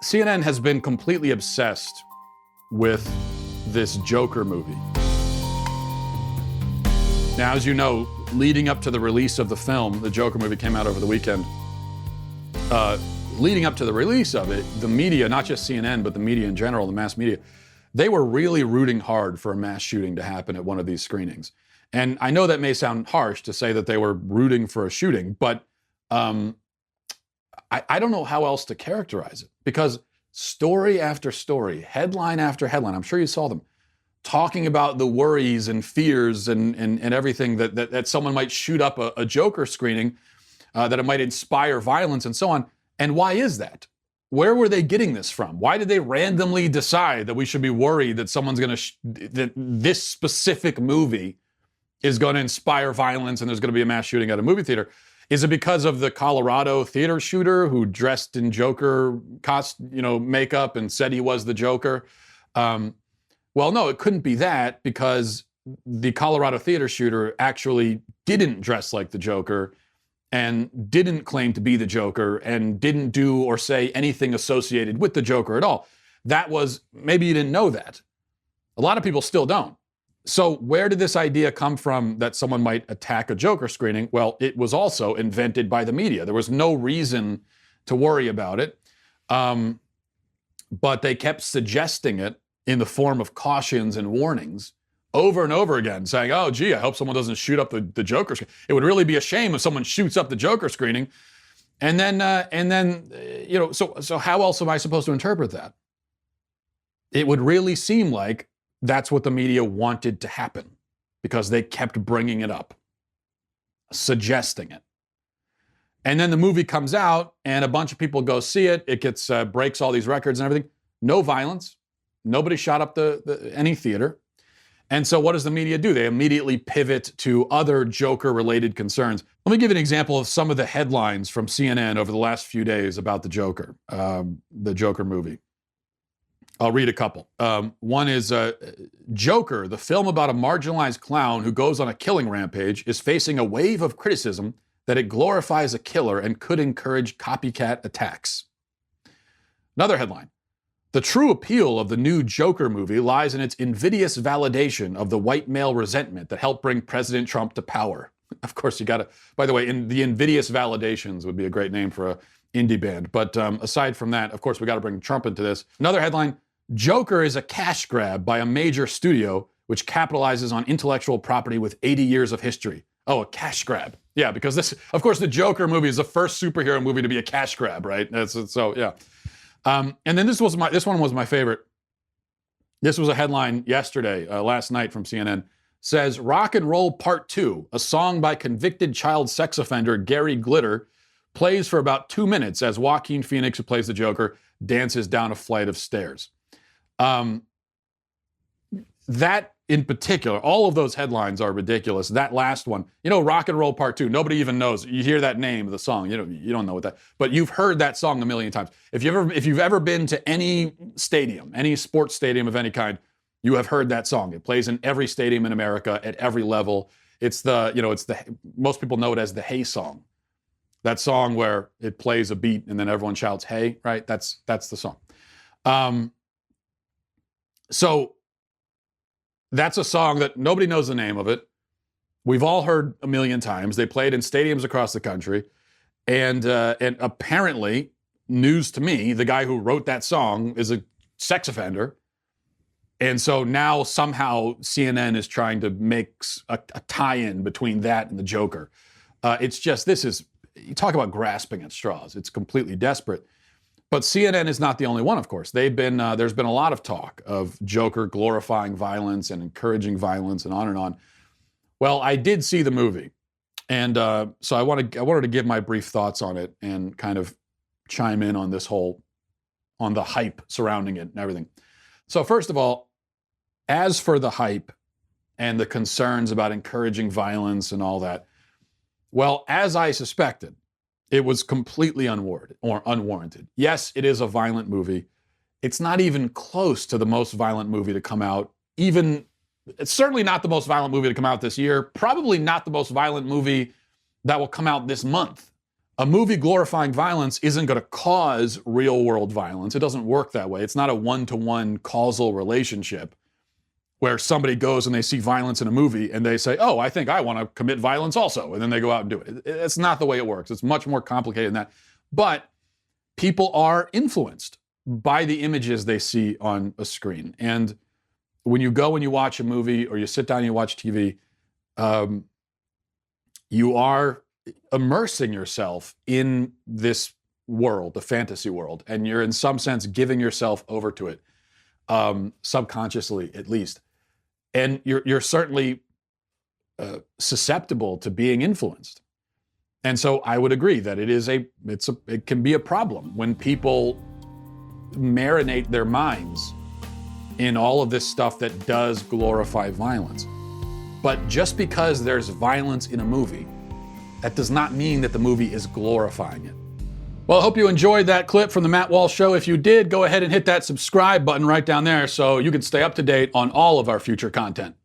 CNN has been completely obsessed with this Joker movie. Now, as you know, leading up to the release of the film, the Joker movie came out over the weekend. Leading up to the release of it, the media, not just CNN, but the media in general, the mass media, they were really rooting hard for a mass shooting to happen at one of these screenings. And I know that may sound harsh to say that they were rooting for a shooting, but I don't know how else to characterize it, because story after story, headline after headline, I'm sure you saw them, talking about the worries and fears and everything that someone might shoot up a Joker screening, that it might inspire violence and so on. And why is that? Where were they getting this from? Why did they randomly decide that we should be worried that someone's going to, that this specific movie is going to inspire violence and there's going to be a mass shooting at a movie theater? Is it because of the Colorado theater shooter who dressed in Joker makeup and said he was the Joker? Well, no, it couldn't be that, because the Colorado theater shooter actually didn't dress like the Joker and didn't claim to be the Joker and didn't do or say anything associated with the Joker at all. That was, maybe you didn't know that. A lot of people still don't. So where did this idea come from that someone might attack a Joker screening? Well, it was also invented by the media. There was no reason to worry about it, but they kept suggesting it in the form of cautions and warnings over and over again, saying, oh, gee, I hope someone doesn't shoot up the Joker screening. It would really be a shame if someone shoots up the Joker screening. And then, so how else am I supposed to interpret that? It would really seem like that's what the media wanted to happen, because they kept bringing it up, suggesting it. And then the movie comes out and a bunch of people go see it. It gets breaks all these records and everything. No violence. Nobody shot up any theater. And so what does the media do? They immediately pivot to other Joker-related concerns. Let me give you an example of some of the headlines from CNN over the last few days about the Joker movie. I'll read a couple. One is Joker, the film about a marginalized clown who goes on a killing rampage, is facing a wave of criticism that it glorifies a killer and could encourage copycat attacks. Another headline. The true appeal of the new Joker movie lies in its invidious validation of the white male resentment that helped bring President Trump to power. Of course, you got to, by the way, the Invidious Validations would be a great name for a indie band. But aside from that, of course, we got to bring Trump into this. Another headline, Joker is a cash grab by a major studio which capitalizes on intellectual property with 80 years of history. Oh, a cash grab. Yeah, because this, of course, the Joker movie is the first superhero movie to be a cash grab, right? So, yeah. And then this one was my favorite. This was a headline yesterday, last night from CNN. Says, Rock and Roll Part 2, a song by convicted child sex offender Gary Glitter, plays for about 2 minutes as Joaquin Phoenix, who plays the Joker, dances down a flight of stairs. That in particular, all of those headlines are ridiculous. That last one, Rock and Roll Part 2, nobody even knows. You hear that name of the song, you don't know what that, but you've heard that song a million times. If you've ever been to any stadium, any sports stadium of any kind, you have heard that song. It plays in every stadium in America at every level. It's most people know it as the Hey song. That song where it plays a beat and then everyone shouts, hey, right? That's the song. So that's a song that nobody knows the name of it. We've all heard a million times. They played in stadiums across the country. And apparently, news to me, the guy who wrote that song is a sex offender. And so now somehow CNN is trying to make a tie-in between that and the Joker. It's just, you talk about grasping at straws. It's completely desperate. But CNN is not the only one, of course. There's been a lot of talk of Joker glorifying violence and encouraging violence and on and on. Well, I did see the movie. And so I wanted to give my brief thoughts on it and kind of chime in on on the hype surrounding it and everything. So first of all, as for the hype and the concerns about encouraging violence and all that, well, as I suspected, it was completely unwarranted. Yes, it is a violent movie. It's not even close to the most violent movie to come out. It's certainly not the most violent movie to come out this year. Probably not the most violent movie that will come out this month. A movie glorifying violence isn't going to cause real world violence. It doesn't work that way. It's not a one-to-one causal relationship where somebody goes and they see violence in a movie and they say, oh, I think I want to commit violence also. And then they go out and do it. It's not the way it works. It's much more complicated than that. But people are influenced by the images they see on a screen. And when you go and you watch a movie or you sit down and you watch TV, you are immersing yourself in this world, the fantasy world, and you're in some sense giving yourself over to it, subconsciously at least. And you're certainly susceptible to being influenced. And so I would agree that it can be a problem when people marinate their minds in all of this stuff that does glorify violence. But just because there's violence in a movie, that does not mean that the movie is glorifying it. Well, I hope you enjoyed that clip from the Matt Walsh Show. If you did, go ahead and hit that subscribe button right down there so you can stay up to date on all of our future content.